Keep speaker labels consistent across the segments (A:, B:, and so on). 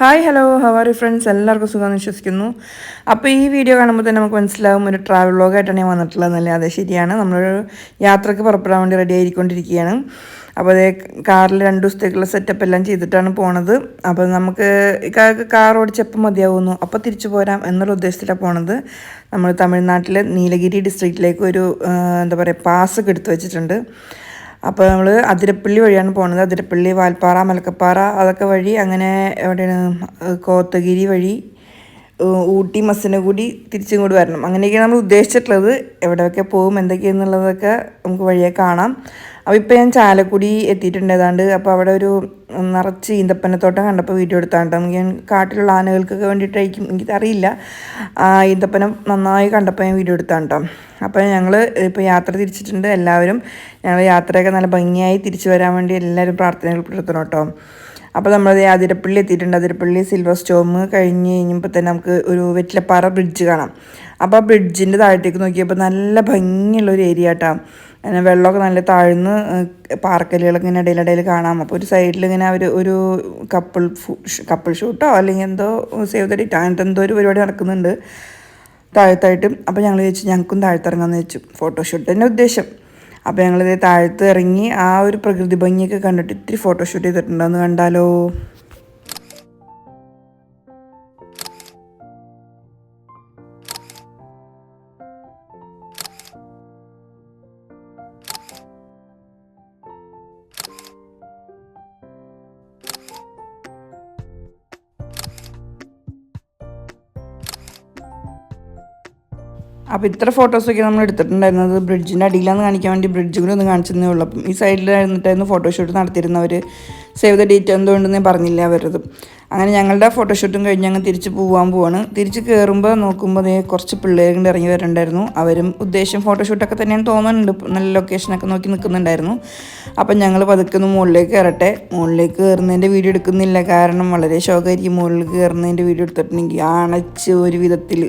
A: Hi hello how are you friends എല്ലാവർക്കും സുഖമെന്ന് വിശ്വസിക്കുന്നു. അപ്പോൾ ഈ വീഡിയോ കാണുമ്പോൾ തന്നെ നമുക്ക് മനസ്സിലാവും ഒരു ട്രാവൽ വ്ളോഗായിട്ടാണ് ഞാൻ വന്നിട്ടുള്ളതെന്നല്ലേ. അതെ, ശരിയാണ്. നമ്മളൊരു യാത്രയ്ക്ക് പുറപ്പെടാൻ വേണ്ടി റെഡി ആയിക്കൊണ്ടിരിക്കുകയാണ്. അപ്പോൾ അതേ കാറിൽ 2 ദിവസത്തേക്കുള്ള സെറ്റപ്പ് എല്ലാം ചെയ്തിട്ടാണ് പോണത്. അപ്പോൾ നമുക്ക് കാർ ഓടിച്ചപ്പോൾ മതിയാവുന്നു, അപ്പോൾ തിരിച്ചു പോരാം എന്നുള്ള ഉദ്ദേശത്തിലാണ് പോണത്. നമ്മൾ തമിഴ്നാട്ടിലെ നീലഗിരി ഡിസ്ട്രിക്റ്റിലേക്ക് ഒരു എന്താ പറയുക പാസ്സൊക്കെ എടുത്തു വെച്ചിട്ടുണ്ട്. അപ്പോൾ നമ്മൾ അതിരപ്പള്ളി വഴിയാണ് പോകുന്നത്. അതിരപ്പള്ളി, വാൽപ്പാറ, മലക്കപ്പാറ അതൊക്കെ വഴി അങ്ങനെ എവിടെയാണ് കോത്തഗിരി വഴി ഊട്ടി, മസനഗുഡി തിരിച്ചും കൂടി വരണം. അങ്ങനെയൊക്കെയാണ് നമ്മൾ ഉദ്ദേശിച്ചിട്ടുള്ളത്. എവിടെയൊക്കെ പോകും എന്തൊക്കെയാണെന്നുള്ളതൊക്കെ നമുക്ക് വഴിയെ കാണാം. അപ്പോൾ ഇപ്പോൾ ഞാൻ ചാലക്കുടി എത്തിയിട്ടുണ്ട് ഏതാണ്ട്. അപ്പോൾ അവിടെ ഒരു നിറച്ച് ഈന്തപ്പനത്തോട്ടം കണ്ടപ്പോൾ വീഡിയോ എടുത്താണ്ട്. നമുക്ക് ഞാൻ കാട്ടിലുള്ള ആനകൾക്കൊക്കെ വേണ്ടിയിട്ടായിരിക്കും, എനിക്കറിയില്ല. ഈന്തപ്പനം നന്നായി കണ്ടപ്പോൾ ഞാൻ വീഡിയോ എടുത്താണ്ടോ. അപ്പോൾ ഞങ്ങൾ ഇപ്പോൾ യാത്ര തിരിച്ചിട്ടുണ്ട്. എല്ലാവരും ഞങ്ങൾ യാത്രയൊക്കെ നല്ല ഭംഗിയായി തിരിച്ചു വരാൻ വേണ്ടി എല്ലാവരും പ്രാർത്ഥനകൾ പെടുത്തണം കേട്ടോ. അപ്പോൾ നമ്മൾ അതിരപ്പള്ളി എത്തിയിട്ടുണ്ട്. അതിരപ്പള്ളി സിൽവർ സ്റ്റോം കഴിഞ്ഞ് കഴിഞ്ഞപ്പോൾ തന്നെ നമുക്ക് ഒരു വെറ്റിലപ്പാറ ബ്രിഡ്ജ് കാണാം. അപ്പോൾ ആ ബ്രിഡ്ജിൻ്റെ താഴത്തേക്ക് നോക്കിയപ്പോൾ നല്ല ഭംഗിയുള്ളൊരു ഏരിയ കേട്ടോ. അങ്ങനെ വെള്ളമൊക്കെ നല്ല താഴ്ന്ന് പാറക്കല്ലുകളൊക്കെ ഇങ്ങനെ ഇടയിലിടയിൽ കാണാം. അപ്പോൾ ഒരു സൈഡിൽ ഇങ്ങനെ ഒരു കപ്പിൾ ഷൂട്ടോ അല്ലെങ്കിൽ എന്തോ സേവ് ദ ഡേറ്റ് അങ്ങനത്തെ എന്തോ ഒരു പരിപാടി നടക്കുന്നുണ്ട് താഴത്തായിട്ട്. അപ്പോൾ ഞങ്ങൾ ചോദിച്ചു ഞങ്ങൾക്കും താഴത്തിറങ്ങാമെന്ന് വെച്ചു, ഫോട്ടോഷൂട്ട് തന്നെ ഉദ്ദേശം. അപ്പോൾ ഞങ്ങളിത് താഴത്ത് ഇറങ്ങി ആ ഒരു പ്രകൃതി ഭംഗിയൊക്കെ കണ്ടിട്ട് ഇത്തിരി ഫോട്ടോഷൂട്ട് ചെയ്തിട്ടുണ്ടോയെന്ന് കണ്ടാലോ. അപ്പോൾ ഇത്ര ഫോട്ടോസൊക്കെ നമ്മൾ എടുത്തിട്ടുണ്ടായിരുന്നത് ബ്രിഡ്ജിൻ്റെ അടിയിലാന്ന് കാണിക്കാൻ വേണ്ടി ബ്രിഡ്ജും കൂടി ഒന്ന് കാണിച്ചതേ ഉള്ളൂ. അപ്പം ഈ സൈഡിലായിരുന്നിട്ടായിരുന്നു ഫോട്ടോഷൂട്ട് നടത്തിയിരുന്നവർ. സേവ് ദ ഡേറ്റ് എന്തുകൊണ്ടെന്ന് ഞാൻ പറഞ്ഞില്ല അവരത്. അങ്ങനെ ഞങ്ങളുടെ ഫോട്ടോഷൂട്ടും കഴിഞ്ഞ് ഞങ്ങൾ തിരിച്ച് പോവാണ്. തിരിച്ച് കയറുമ്പോൾ നോക്കുമ്പോൾ കുറച്ച് പിള്ളേരുകൊണ്ട് ഇറങ്ങി വരുന്നുണ്ടായിരുന്നു. അവരും ഉദ്ദേശം ഫോട്ടോഷൂട്ടൊക്കെ തന്നെയാണ് തോന്നുന്നുണ്ട്. നല്ല ലൊക്കേഷനൊക്കെ നോക്കി നിൽക്കുന്നുണ്ടായിരുന്നു. അപ്പം ഞങ്ങൾ പതുക്കെ മുകളിലേക്ക് കയറട്ടെ. മുകളിലേക്ക് കയറുന്നതിൻ്റെ വീഡിയോ എടുക്കുന്നില്ല, കാരണം വളരെ ശോകമായിരിക്കും. മുകളിൽ കയറുന്നതിൻ്റെ വീഡിയോ എടുത്തിട്ടുണ്ടെങ്കിൽ അണച്ച് ഒരു വിധത്തിൽ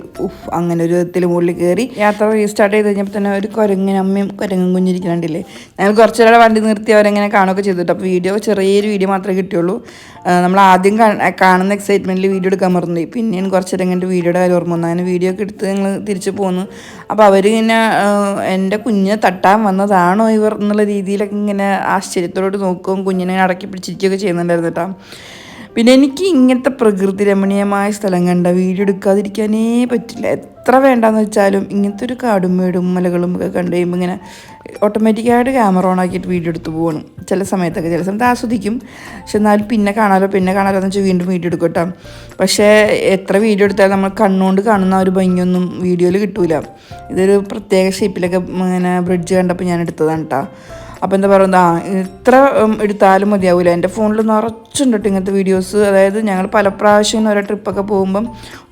A: അങ്ങനെ ഒരു വിധത്തിൽ മുകളിൽ കയറി യാത്ര റീസ്റ്റാർട്ട് ചെയ്ത് കഴിഞ്ഞപ്പോൾ തന്നെ ഒരു കുരങ്ങനമ്മയും കുരങ്ങും കുഞ്ഞിരിക്കണ്ടില്ലേ. ഞങ്ങൾ കുറച്ചുകൂടെ വണ്ടി നിർത്തി അവരെങ്ങനെ കാണുകയൊക്കെ ചെയ്തിട്ട്. അപ്പോൾ ചെറിയൊരു വീഡിയോ മാത്രമേ കിട്ടിയുള്ളൂ. നമ്മൾ ആദ്യം കാണുന്ന എക്സൈറ്റ്മെൻറ്റിൽ വീഡിയോ എടുക്കാൻ മറന്നു. പിന്നെയാണ് കുറച്ച് നേരം കഴിഞ്ഞിട്ട് വീഡിയോയുടെ കാര്യം ഓർമ്മ വന്നു. അങ്ങനെ വീഡിയോ ഒക്കെ എടുത്ത് ഞങ്ങൾ തിരിച്ച് പോന്നു. അപ്പോൾ അവരിങ്ങനെ എൻ്റെ കുഞ്ഞിനെ തട്ടാൻ വന്നതാണോ ഇവർ എന്നുള്ള രീതിയിലൊക്കെ ഇങ്ങനെ ആശ്ചര്യത്തോട് നോക്കുകയും കുഞ്ഞിനെ അടക്കി പിടിച്ചിരിക്കുകയൊക്കെ ചെയ്യുന്നുണ്ടായിരുന്നു കേട്ടോ. പിന്നെ എനിക്ക് ഇങ്ങനത്തെ പ്രകൃതി രമണീയമായ സ്ഥലം കണ്ട വീഡിയോ എടുക്കാതിരിക്കാനേ പറ്റില്ല. എത്ര വേണ്ടാന്ന് വെച്ചാലും ഇങ്ങനത്തെ ഒരു കാടും മേടും മലകളും ഒക്കെ കണ്ടു കഴിയുമ്പോൾ ഇങ്ങനെ ഓട്ടോമാറ്റിക്കായിട്ട് ക്യാമറ ഓൺ ആക്കിയിട്ട് വീഡിയോ എടുത്ത് പോകണം. ചില സമയത്ത് ആസ്വദിക്കും. പക്ഷെ എന്നാലും പിന്നെ കാണാലോ എന്ന് വെച്ചാൽ വീണ്ടും വീഡിയോ എടുക്കും കേട്ടോ. പക്ഷേ എത്ര വീഡിയോ എടുത്താലും നമ്മൾ കണ്ണുകൊണ്ട് കാണുന്ന ഒരു ഭംഗിയൊന്നും വീഡിയോയിൽ കിട്ടൂല. ഇതൊരു പ്രത്യേക ഷേപ്പിലൊക്കെ ഇങ്ങനെ ബ്രിഡ്ജ് കണ്ടപ്പോൾ ഞാൻ എടുത്തതാണ് കേട്ടോ. അപ്പോൾ എന്താ പറയുക, ഇത്ര എടുത്താലും മതിയാവില്ല. എൻ്റെ ഫോണിൽ നിറച്ചുണ്ട് കേട്ടോ ഇങ്ങനത്തെ വീഡിയോസ്. അതായത് ഞങ്ങൾ പല പ്രാവശ്യം ഓരോ ട്രിപ്പൊക്കെ പോകുമ്പം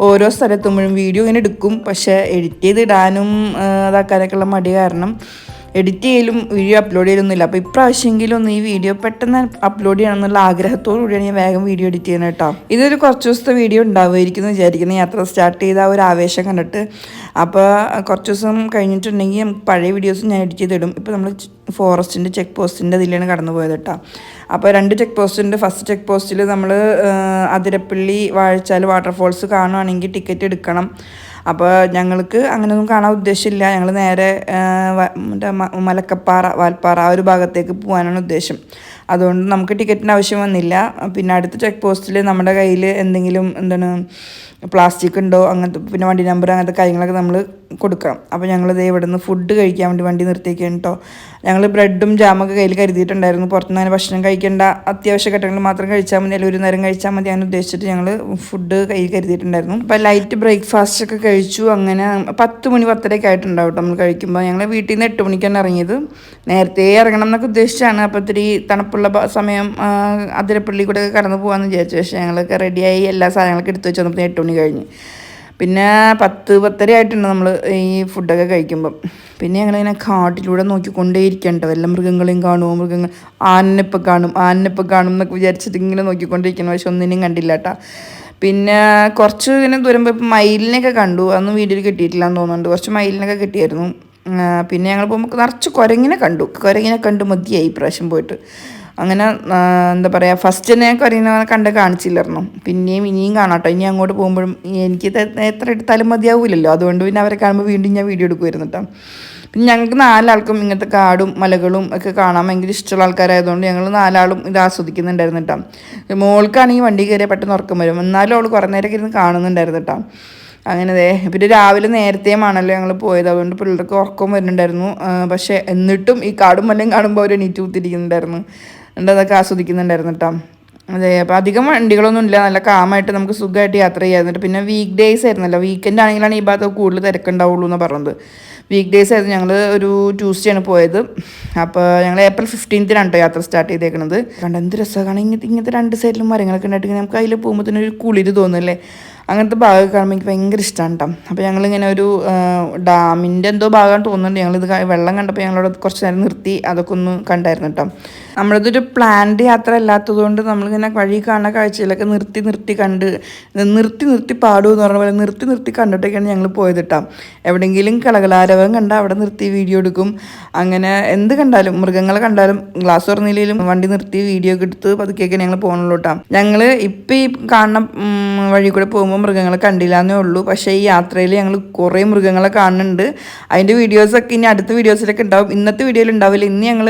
A: ഓരോ സ്ഥലത്തുമ്പോഴും വീഡിയോ ഇങ്ങനെ എടുക്കും. പക്ഷേ എഡിറ്റ് ചെയ്ത് ഇടാനും അതാക്കാനൊക്കെ ഉള്ള മടി കാരണം എഡിറ്റ് ചെയ്യലും വീഡിയോ അപ്ലോഡ് ചെയ്യലൊന്നുമില്ല. അപ്പോൾ ഇപ്രാവശ്യമെങ്കിലും ഒന്ന് ഈ വീഡിയോ പെട്ടെന്ന് അപ്ലോഡ് ചെയ്യണം എന്നുള്ള ആഗ്രഹത്തോടു കൂടിയാണ് ഞാൻ വേഗം വീഡിയോ എഡിറ്റ് ചെയ്യുന്നത് കേട്ടോ. ഇതൊരു കുറച്ച് ദിവസത്തെ വീഡിയോ ഉണ്ടാവുമായിരിക്കും എന്ന് വിചാരിക്കുന്നു, യാത്ര സ്റ്റാർട്ട് ചെയ്ത ആ ഒരു ആവേശം കണ്ടിട്ട്. അപ്പോൾ കുറച്ച് ദിവസം കഴിഞ്ഞിട്ടുണ്ടെങ്കിൽ നമുക്ക് പഴയ വീഡിയോസ് ഞാൻ എഡിറ്റ് ചെയ്തിടും. ഇപ്പോൾ നമ്മൾ ഫോറസ്റ്റിൻ്റെ ചെക്ക് പോസ്റ്റിൻ്റെ അതിലാണ് കടന്നു പോയത് കേട്ടോ. അപ്പോൾ 2 ചെക്ക് പോസ്റ്റ്. ഫസ്റ്റ് ചെക്ക് പോസ്റ്റിൽ നമ്മൾ അതിരപ്പള്ളി വാഴച്ചാൽ വാട്ടർഫോൾസ് കാണുകയാണെങ്കിൽ ടിക്കറ്റ് എടുക്കണം. അപ്പോൾ ഞങ്ങൾക്ക് അങ്ങനെയൊന്നും കാണാൻ ഉദ്ദേശമില്ല. ഞങ്ങൾ നേരെ മലക്കപ്പാറ, വാൽപ്പാറ ആ ഒരു ഭാഗത്തേക്ക് പോകാനാണ് ഉദ്ദേശം. അതുകൊണ്ട് നമുക്ക് ടിക്കറ്റിന് ആവശ്യം വന്നില്ല. പിന്നെ അടുത്ത ചെക്ക് പോസ്റ്റിൽ നമ്മുടെ കയ്യിൽ എന്തെങ്കിലും പ്ലാസ്റ്റിക് ഉണ്ടോ അങ്ങനത്തെ, പിന്നെ വണ്ടി നമ്പർ അങ്ങനത്തെ കാര്യങ്ങളൊക്കെ നമ്മൾ കൊടുക്കണം. അപ്പോൾ ഞങ്ങളിത് ഇവിടെ നിന്ന് ഫുഡ് കഴിക്കാൻ വേണ്ടി വണ്ടി നിർത്തിയേക്കാണ് കേട്ടോ. ഞങ്ങൾ ബ്രെഡും ജാമൊക്കെ കയ്യിൽ കരുതിയിട്ടുണ്ടായിരുന്നു. പുറത്തുനിന്ന് അങ്ങനെ ഭക്ഷണം കഴിക്കേണ്ട, അത്യാവശ്യ ഘട്ടങ്ങൾ മാത്രം കഴിച്ചാൽ മതി, അല്ലെങ്കിൽ ഒരു നേരം കഴിച്ചാൽ മതി അങ്ങനെ ഉദ്ദേശിച്ചിട്ട് ഞങ്ങൾ ഫുഡ് കയ്യിൽ കരുതിയിട്ടുണ്ടായിരുന്നു. അപ്പോൾ ലൈറ്റ് ബ്രേക്ക്ഫാസ്റ്റ് ഒക്കെ കഴിച്ചു. അങ്ങനെ 10 മണി 10:30 ആയിട്ടുണ്ടാവും കേട്ടോ നമ്മൾ കഴിക്കുമ്പോൾ. ഞങ്ങൾ വീട്ടിൽ നിന്ന് 8 മണിക്കാണ് ഇറങ്ങിയത്. നേരത്തെ ഇറങ്ങണം എന്നൊക്കെ ഉദ്ദേശിച്ചാണ്. അപ്പോൾ ഇത്തിരി തണുപ്പുള്ള സമയം അതിരപ്പള്ളി കൂടെ കടന്നു പോകാമെന്ന് വിചാരിച്ചു. പക്ഷേ ഞങ്ങളൊക്കെ റെഡിയായി എല്ലാ സാധനങ്ങളൊക്കെ എടുത്ത് വെച്ച് വന്നപ്പോൾ 8 മണി കഴിഞ്ഞ്. പിന്നെ 10-10:30 ആയിട്ടുണ്ട് നമ്മൾ ഈ ഫുഡൊക്കെ കഴിക്കുമ്പം. പിന്നെ ഞങ്ങളിങ്ങനെ കാട്ടിലൂടെ നോക്കിക്കൊണ്ടേയിരിക്കണ്ട, വല്ല മൃഗങ്ങളെയും കാണുമോ, ആനനിപ്പോൾ കാണും എന്നൊക്കെ വിചാരിച്ചിട്ട് ഇങ്ങനെ നോക്കിക്കൊണ്ടിരിക്കണം. പക്ഷെ ഒന്നിനും കണ്ടില്ല കേട്ടോ. പിന്നെ കുറച്ച് ഇങ്ങനെ ദൂരം പോയപ്പോൾ മയിലിനെയൊക്കെ കണ്ടു. അതൊന്നും വീഡിയോയിൽ കിട്ടിയിട്ടില്ല എന്ന് തോന്നുന്നുണ്ട്. കുറച്ച് മയിലിനൊക്കെ കിട്ടിയായിരുന്നു. പിന്നെ ഞങ്ങൾ പോകുമ്പോൾ നിറച്ച് കുരങ്ങിനെ കണ്ടു മതിയായി പ്രാവശ്യം പോയിട്ട്. അങ്ങനെ എന്താ പറയുക ഫസ്റ്റ് തന്നെ ഞാൻ കരിമീനെ കാണിച്ചില്ലായിരുന്നു. പിന്നെയും ഇനിയും കാണാം കേട്ടോ. ഇനി അങ്ങോട്ട് പോകുമ്പോഴും എനിക്ക് എത്ര എടുത്താലും മതിയാവില്ലല്ലോ. അതുകൊണ്ട് പിന്നെ അവരെ കാണുമ്പോൾ വീണ്ടും ഞാൻ വീഡിയോ എടുക്കുമായിരുന്നു കേട്ടോ. പിന്നെ ഞങ്ങൾക്ക് 4 ആൾക്കും ഇങ്ങനത്തെ കാടും മലകളും ഒക്കെ കാണാൻ ഭയങ്കര ഇഷ്ടമുള്ള ആൾക്കാരായതുകൊണ്ട് ഞങ്ങൾ 4 ആളും ഇത് ആസ്വദിക്കുന്നുണ്ടായിരുന്നു കേട്ടോ. മോൾക്കാണെങ്കിൽ വണ്ടി കയറിയാൽ പെട്ടെന്ന് ഉറക്കം വരും. എന്നാലും അവൾ കുറേ നേരമൊക്കെ ഇരുന്ന് കാണുന്നുണ്ടായിരുന്നു കേട്ടോ. അങ്ങനെ പിന്നെ രാവിലെ നേരത്തെയുമാണല്ലോ ഞങ്ങൾ പോയത്. അതുകൊണ്ട് പിള്ളേർക്ക് ഉറക്കം വരുന്നുണ്ടായിരുന്നു. പക്ഷേ എന്നിട്ടും ഈ കാടും മലയും കാണുമ്പോൾ അവർ എണീറ്റ് കുത്തിരിക്കുന്നുണ്ടായിരുന്നു. എന്നിട്ട് അതൊക്കെ ആസ്വദിക്കുന്നുണ്ടായിരുന്നു കേട്ടോ. അതെ, അപ്പോൾ അധികം വണ്ടികളൊന്നും ഇല്ല, നല്ല കാമായിട്ട് നമുക്ക് സുഖമായിട്ട് യാത്ര ചെയ്യാറുണ്ട്. പിന്നെ വീക്ക് ഡേയ്സ് ആയിരുന്നല്ലോ, വീക്കെൻഡ് ആണെങ്കിലാണ് ഈ ഭാഗത്ത് കൂടുതൽ തിരക്കുണ്ടാവുള്ളൂ എന്ന് പറഞ്ഞത്. വീക്ക് ഡേയ്സ് ആയിരുന്നു. ഞങ്ങൾ ഒരു ട്യൂസ്ഡേ ആണ് പോയത്. അപ്പോൾ ഞങ്ങൾ ഏപ്രിൽ 15-നാണ് കേട്ടോ യാത്ര സ്റ്റാർട്ട് ചെയ്തേക്കുന്നത്. കണ്ട എന്ത് രസമാണ് ഇങ്ങനത്തെ 2 സൈഡിലും മരങ്ങളൊക്കെ ഉണ്ടായിട്ട് നമുക്ക് അതിൽ പോകുമ്പോൾ തന്നെ ഒരു കുളിര് തോന്നുമല്ലേ. അങ്ങനത്തെ ഭാഗമൊക്കെ കാണുമ്പോൾ എനിക്ക് ഭയങ്കര ഇഷ്ടമാണ് കേട്ടോ. അപ്പോൾ ഞങ്ങളിങ്ങനെ ഒരു ഡാമിൻ്റെ എന്തോ ഭാഗം തോന്നുന്നുണ്ട്. ഞങ്ങളിത് വെള്ളം കണ്ടപ്പോൾ ഞങ്ങളവിടെ കുറച്ച് നേരം നിർത്തി അതൊക്കെ ഒന്ന് കണ്ടായിരുന്നു കേട്ടോ. നമ്മളിതൊരു പ്ലാൻഡ് യാത്ര അല്ലാത്തതുകൊണ്ട് നമ്മളിങ്ങനെ വഴി കാണുന്ന കാഴ്ചയിലൊക്കെ നിർത്തി കണ്ട് നിർത്തി പാടൂ എന്ന് പറഞ്ഞ പോലെ നിർത്തി കണ്ടിട്ടൊക്കെയാണ് ഞങ്ങൾ പോയത് കേട്ടോ. എവിടെയെങ്കിലും കളകളാരവം കണ്ടാൽ അവിടെ നിർത്തി വീഡിയോ എടുക്കും. അങ്ങനെ എന്ത് കണ്ടാലും, മൃഗങ്ങളെ കണ്ടാലും ഗ്ലാസ് തുറന്നില്ലെങ്കിലും വണ്ടി നിർത്തി വീഡിയോ ഒക്കെ എടുത്ത് പതുക്കെയൊക്കെ ഞങ്ങൾ പോകണുള്ളൂ കേട്ടോ. ഞങ്ങൾ ഇപ്പം ഈ കാണുന്ന വഴി കൂടെ പോകുമ്പോൾ മൃഗങ്ങളെ കണ്ടില്ല എന്നേ ഉള്ളൂ. പക്ഷേ ഈ യാത്രയിൽ ഞങ്ങൾ കുറേ മൃഗങ്ങളെ കാണുന്നുണ്ട്. അതിൻ്റെ വീഡിയോസൊക്കെ ഇനി അടുത്ത വീഡിയോസിലൊക്കെ ഉണ്ടാവും. ഇന്നത്തെ വീഡിയോയിൽ ഉണ്ടാവില്ല. ഇന്ന് ഞങ്ങൾ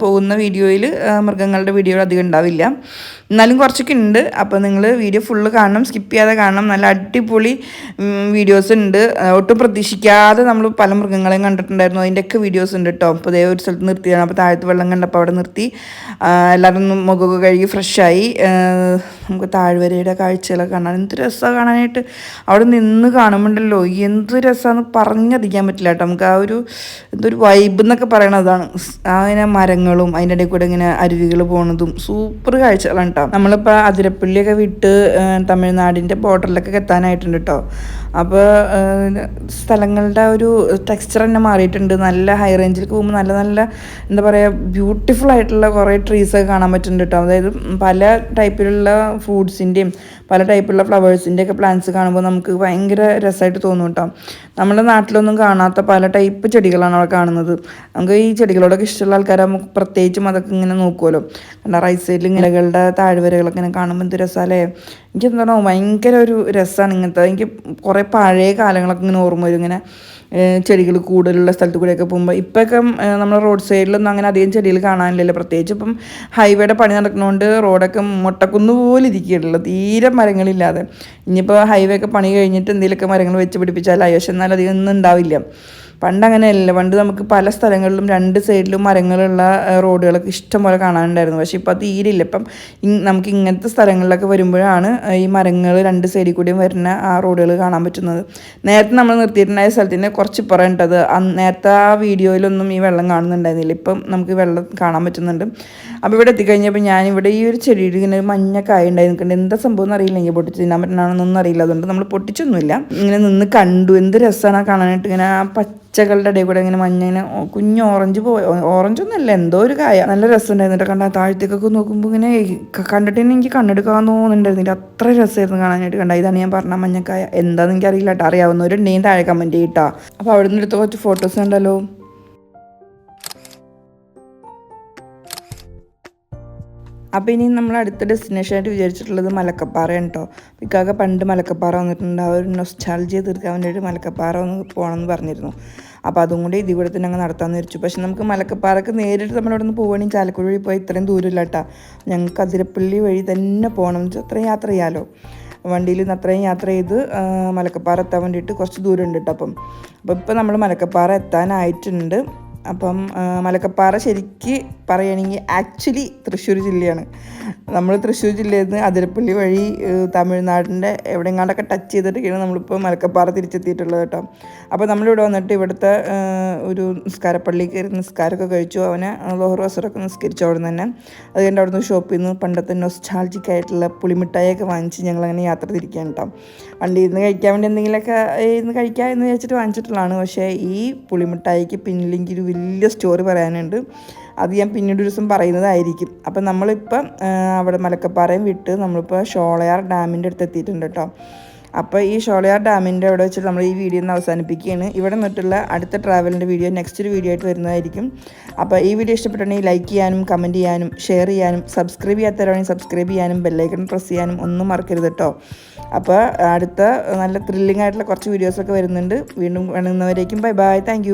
A: പോകുന്ന വീഡിയോയിൽ മൃഗങ്ങളുടെ വീഡിയോ അധികം ഉണ്ടാവില്ല, എന്നാലും കുറച്ചൊക്കെ ഉണ്ട്. അപ്പോൾ നിങ്ങൾ വീഡിയോ ഫുള്ള് കാണണം, സ്കിപ്പ് ചെയ്യാതെ കാണണം. നല്ല അടിപൊളി വീഡിയോസ് ഉണ്ട്. ഒട്ടും പ്രതീക്ഷിക്കാതെ നമ്മൾ പല മൃഗങ്ങളെയും കണ്ടിട്ടുണ്ടായിരുന്നു. അതിൻ്റെയൊക്കെ വീഡിയോസ് ഉണ്ട് കേട്ടോ. അപ്പോൾ അതേ ഒരു സ്ഥലത്ത് നിർത്തിയാണ്. അപ്പോൾ താഴത്ത് വെള്ളം കണ്ടപ്പോൾ അവിടെ നിർത്തി എല്ലാവരും മുഖമൊക്കെ കഴുകി ഫ്രഷായി. നമുക്ക് താഴ്വരയുടെ കാഴ്ചകളൊക്കെ കാണാൻ എന്ത് രസമാണ് കാണാനായിട്ട്. അവിടെ നിന്ന് കാണുമ്പോണ്ടല്ലോ എന്ത് രസമാണെന്ന് പറഞ്ഞറിയിക്കാൻ പറ്റില്ല കേട്ടോ. നമുക്ക് ആ ഒരു എന്തൊരു വൈബ് എന്നൊക്കെ പറയണതാണ്. അങ്ങനെ മരങ്ങളും അതിൻ്റെ ഇടയിൽ കൂടെ ഇങ്ങനെ അരുവികൾ പോകുന്നതും സൂപ്പർ കാഴ്ചകളാണ് കേട്ടോ. നമ്മളിപ്പോൾ അതിരപ്പള്ളിയൊക്കെ വിട്ട് തമിഴ്നാടിൻ്റെ ബോർഡറിലൊക്കെ എത്താനായിട്ടുണ്ട് കേട്ടോ. അപ്പോൾ സ്ഥലങ്ങളുടെ ഒരു ടെക്സ്ചർ തന്നെ മാറിയിട്ടുണ്ട്. നല്ല ഹൈ റേഞ്ചിലേക്ക് പോകുമ്പോൾ നല്ല നല്ല എന്താ പറയുക ബ്യൂട്ടിഫുൾ ആയിട്ടുള്ള കുറേ ട്രീസൊക്കെ കാണാൻ പറ്റുന്നുണ്ട് കേട്ടോ. അതായത് പല ടൈപ്പിലുള്ള ഫ്രൂട്ട്സിൻ്റെയും പല ടൈപ്പുള്ള ഫ്ലവേഴ്സിൻ്റെയൊക്കെ പ്ലാന്റ്സ് കാണുമ്പോൾ നമുക്ക് ഭയങ്കര രസമായിട്ട് തോന്നും കേട്ടോ. നമ്മുടെ നാട്ടിലൊന്നും കാണാത്ത പല ടൈപ്പ് ചെടികളാണ് അവിടെ കാണുന്നത്. നമുക്ക് ഈ ചെടികളോടൊക്കെ ഇഷ്ടമുള്ള ആൾക്കാരെ നമുക്ക് പ്രത്യേകിച്ചും അതൊക്കെ ഇങ്ങനെ നോക്കുമല്ലോ. കാരണം റൈറ്റ് സൈഡിൽ ഇലകളുടെ താഴ്വരകളൊക്കെ ഇങ്ങനെ കാണുമ്പോൾ എന്ത് രസമല്ലേ. എനിക്ക് എന്താണോ ഭയങ്കര ഒരു രസമാണ് ഇങ്ങനത്തെ. എനിക്ക് കുറേ പഴയ കാലങ്ങളൊക്കെ ഇങ്ങനെ ഓർമ്മ വരും, ഇങ്ങനെ ചെടികൾ കൂടുതലുള്ള സ്ഥലത്ത് കൂടെയൊക്കെ പോകുമ്പോൾ. ഇപ്പോഴൊക്കെ നമ്മൾ റോഡ് സൈഡിലൊന്നും അങ്ങനെ അധികം ചെടികൾ കാണാനില്ലല്ലോ. പ്രത്യേകിച്ച് ഇപ്പം ഹൈവേയുടെ പണി നടക്കുന്നതുകൊണ്ട് റോഡൊക്കെ മുട്ടക്കുന്ന് പോലെ ഇരിക്കുകയുള്ളൂ, തീരെ മരങ്ങളില്ലാതെ. ഇനിയിപ്പോൾ ഹൈവേ ഒക്കെ പണി കഴിഞ്ഞിട്ട് എന്തെങ്കിലുമൊക്കെ മരങ്ങൾ വെച്ച് പിടിപ്പിച്ചാലായി. പക്ഷെ എന്നാൽ അധികം ഒന്നും ഉണ്ടാവില്ല. പണ്ട് അങ്ങനെയല്ല. പണ്ട് നമുക്ക് പല സ്ഥലങ്ങളിലും 2 സൈഡിലും മരങ്ങളുള്ള റോഡുകളൊക്കെ ഇഷ്ടം പോലെ കാണാനുണ്ടായിരുന്നു. പക്ഷേ ഇപ്പോൾ തീരില്ല. ഇപ്പം നമുക്ക് ഇങ്ങനത്തെ സ്ഥലങ്ങളിലൊക്കെ വരുമ്പോഴാണ് ഈ മരങ്ങൾ 2 സൈഡിൽ കൂടിയും വരുന്ന ആ റോഡുകൾ കാണാൻ പറ്റുന്നത്. നേരത്തെ നമ്മൾ നിർത്തിയിട്ടുണ്ടായ സ്ഥലത്തിന് കുറച്ച് പറയേണ്ടത് നേരത്തെ ആ വീഡിയോയിലൊന്നും ഈ വെള്ളം കാണുന്നുണ്ടായിരുന്നില്ല. ഇപ്പം നമുക്ക് വെള്ളം കാണാൻ പറ്റുന്നുണ്ട്. അപ്പോൾ ഇവിടെ എത്തിക്കഴിഞ്ഞപ്പോൾ ഞാനിവിടെ ഈ ഒരു ചെടിയിൽ ഇങ്ങനെ മഞ്ഞക്കായ ഉണ്ടായി നിൽക്കുന്നുണ്ട്. എന്താ സംഭവം എന്ന് അറിയില്ല. എനിക്ക് പൊട്ടിച്ച് തിന്നാൻ പറ്റണമെന്നൊന്നും അറിയില്ല. അതുകൊണ്ട് നമ്മൾ പൊട്ടിച്ചൊന്നുമില്ല. ഇങ്ങനെ നിന്ന് കണ്ടു. എന്ത് രസമാണ് കാണാനായിട്ട്. ഇങ്ങനെ ആ പച്ചകളുടെ ഇടയിൽ കൂടെ ഇങ്ങനെ മഞ്ഞ ഇങ്ങനെ കുഞ്ഞ് ഓറഞ്ചൊന്നുമല്ല, എന്തോ ഒരു കായ. നല്ല രസമുണ്ടായിരുന്നു. കണ്ട താഴത്തേക്കൊക്കെ നോക്കുമ്പോൾ ഇങ്ങനെ കണ്ടിട്ട് തന്നെ എനിക്ക് കണ്ണെടുക്കാൻ തോന്നുന്നുണ്ടായിരുന്നില്ല. അത്ര രസമായിരുന്നു കാണാനായിട്ട്. കണ്ട ഇതാണ് ഞാൻ പറഞ്ഞ മഞ്ഞക്കായ. എന്താണെന്ന് എനിക്ക് അറിയില്ല കേട്ടോ. അറിയാവുന്നവരുണ്ടെങ്കിൽ താഴെ കമൻറ്റ് ചെയ്യട്ടോ. അപ്പോൾ അവിടെ നിന്ന് എടുത്ത കുറച്ച് ഫോട്ടോസ് ഉണ്ടല്ലോ. അപ്പോൾ ഇനി നമ്മൾ അടുത്ത ഡെസ്റ്റിനേഷനായിട്ട് വിചാരിച്ചിട്ടുള്ളത് മലക്കപ്പാറയാണ് കേട്ടോ. ഇക്കാക്ക പണ്ട് മലക്കപ്പാറ വന്നിട്ടുണ്ട്. ആ ഒരു നൊസ്റ്റാൾജിയ തീർക്കാൻ വേണ്ടിയിട്ട് മലക്കപ്പാറ ഒന്ന് പോകണമെന്ന് പറഞ്ഞിരുന്നു. അപ്പോൾ അതും കൂടി ഇതിൽ കൂടെ തന്നെ അങ്ങ് നടത്താമെന്ന് വിചാരിച്ചു. പക്ഷെ നമുക്ക് മലക്കപ്പാറക്ക് നേരിട്ട് നമ്മളവിടെ നിന്ന് പോവുകയാണെങ്കിൽ ചാലക്കുടി വഴി പോയി ഇത്രയും ദൂരമില്ല കേട്ടോ. ഞങ്ങൾക്ക് അതിരപ്പള്ളി വഴി തന്നെ പോകണം. അത്രയും യാത്ര ചെയ്യാമല്ലോ. വണ്ടിയിൽ നിന്ന് അത്രയും യാത്ര ചെയ്ത് മലക്കപ്പാറ എത്താൻ വേണ്ടിയിട്ട് കുറച്ച് ദൂരമുണ്ട് കേട്ടോ. അപ്പോൾ ഇപ്പോൾ നമ്മൾ മലക്കപ്പാറ എത്താനായിട്ടുണ്ട്. അപ്പം മലക്കപ്പാറ ശരിക്ക് പറയുകയാണെങ്കിൽ ആക്ച്വലി തൃശ്ശൂർ ജില്ലയാണ്. നമ്മൾ തൃശ്ശൂർ ജില്ലയിൽ നിന്ന് അതിരപ്പള്ളി വഴി തമിഴ്നാടിൻ്റെ എവിടെയെങ്ങാണ്ടൊക്കെ ടച്ച് ചെയ്തിട്ടൊക്കെയാണ് നമ്മളിപ്പോൾ മലക്കപ്പാറ തിരിച്ചെത്തിയിട്ടുള്ളത് കേട്ടോ. അപ്പോൾ നമ്മളിവിടെ വന്നിട്ട് ഇവിടുത്തെ ഒരു നിസ്കാരപ്പള്ളിയിൽ കയറി നിസ്കാരമൊക്കെ കഴിച്ചു. അവനെ ലോഹർ വസറൊക്കെ നിസ്കരിച്ചു അവിടെ നിന്ന് തന്നെ. അത് കഴിഞ്ഞ് അവിടെ നിന്ന് ഷോപ്പിൽ നിന്ന് പണ്ടത്തെ നൊസ്റ്റാൾജിക് ആയിട്ടുള്ള പുളിമിഠായിയൊക്കെ വാങ്ങിച്ച് ഞങ്ങളങ്ങനെ യാത്ര തിരിക്കുകയാണ് കേട്ടോ. വണ്ടിയിൽ നിന്ന് കഴിക്കാൻ വേണ്ടി എന്തെങ്കിലുമൊക്കെ ഇരുന്ന് കഴിക്കാം എന്ന് വിചാരിച്ചിട്ട് വാങ്ങിച്ചിട്ടുള്ളതാണ്. പക്ഷേ ഈ പുളിമിഠായിക്ക് പിന്നിലെങ്കിൽ വലിയ സ്റ്റോറി പറയാനുണ്ട്. അത് ഞാൻ പിന്നീട് ഒരു ദിവസം പറയുന്നതായിരിക്കും. അപ്പം നമ്മളിപ്പം അവിടെ മലക്കപ്പാറയും വിട്ട് നമ്മളിപ്പോൾ ഷോളയാർ ഡാമിൻ്റെ അടുത്ത് എത്തിയിട്ടുണ്ട് കേട്ടോ. അപ്പോൾ ഈ ഷോളയാർ ഡാമിൻ്റെ അവിടെ വെച്ചിട്ട് നമ്മൾ ഈ വീഡിയോ ഒന്ന് അവസാനിപ്പിക്കുകയാണ്. ഇവിടെ നിന്നിട്ടുള്ള അടുത്ത ട്രാവലിൻ്റെ വീഡിയോ നെക്സ്റ്റ് ഒരു വീഡിയോ ആയിട്ട് വരുന്നതായിരിക്കും. അപ്പോൾ ഈ വീഡിയോ ഇഷ്ടപ്പെട്ടിട്ടുണ്ടെങ്കിൽ ലൈക്ക് ചെയ്യാനും കമൻറ്റ് ചെയ്യാനും ഷെയർ ചെയ്യാനും സബ്സ്ക്രൈബ് ചെയ്യാത്തവരാണെങ്കിൽ സബ്സ്ക്രൈബ് ചെയ്യാനും ബെല്ലൈക്കൺ പ്രസ് ചെയ്യാനും ഒന്നും മറക്കരുത് കേട്ടോ. അപ്പോൾ അടുത്ത നല്ല ത്രില്ലിംഗ് ആയിട്ടുള്ള കുറച്ച് വീഡിയോസൊക്കെ വരുന്നുണ്ട്. വീണ്ടും കാണുന്നവരേക്കും ബൈ ബൈ, താങ്ക് യു.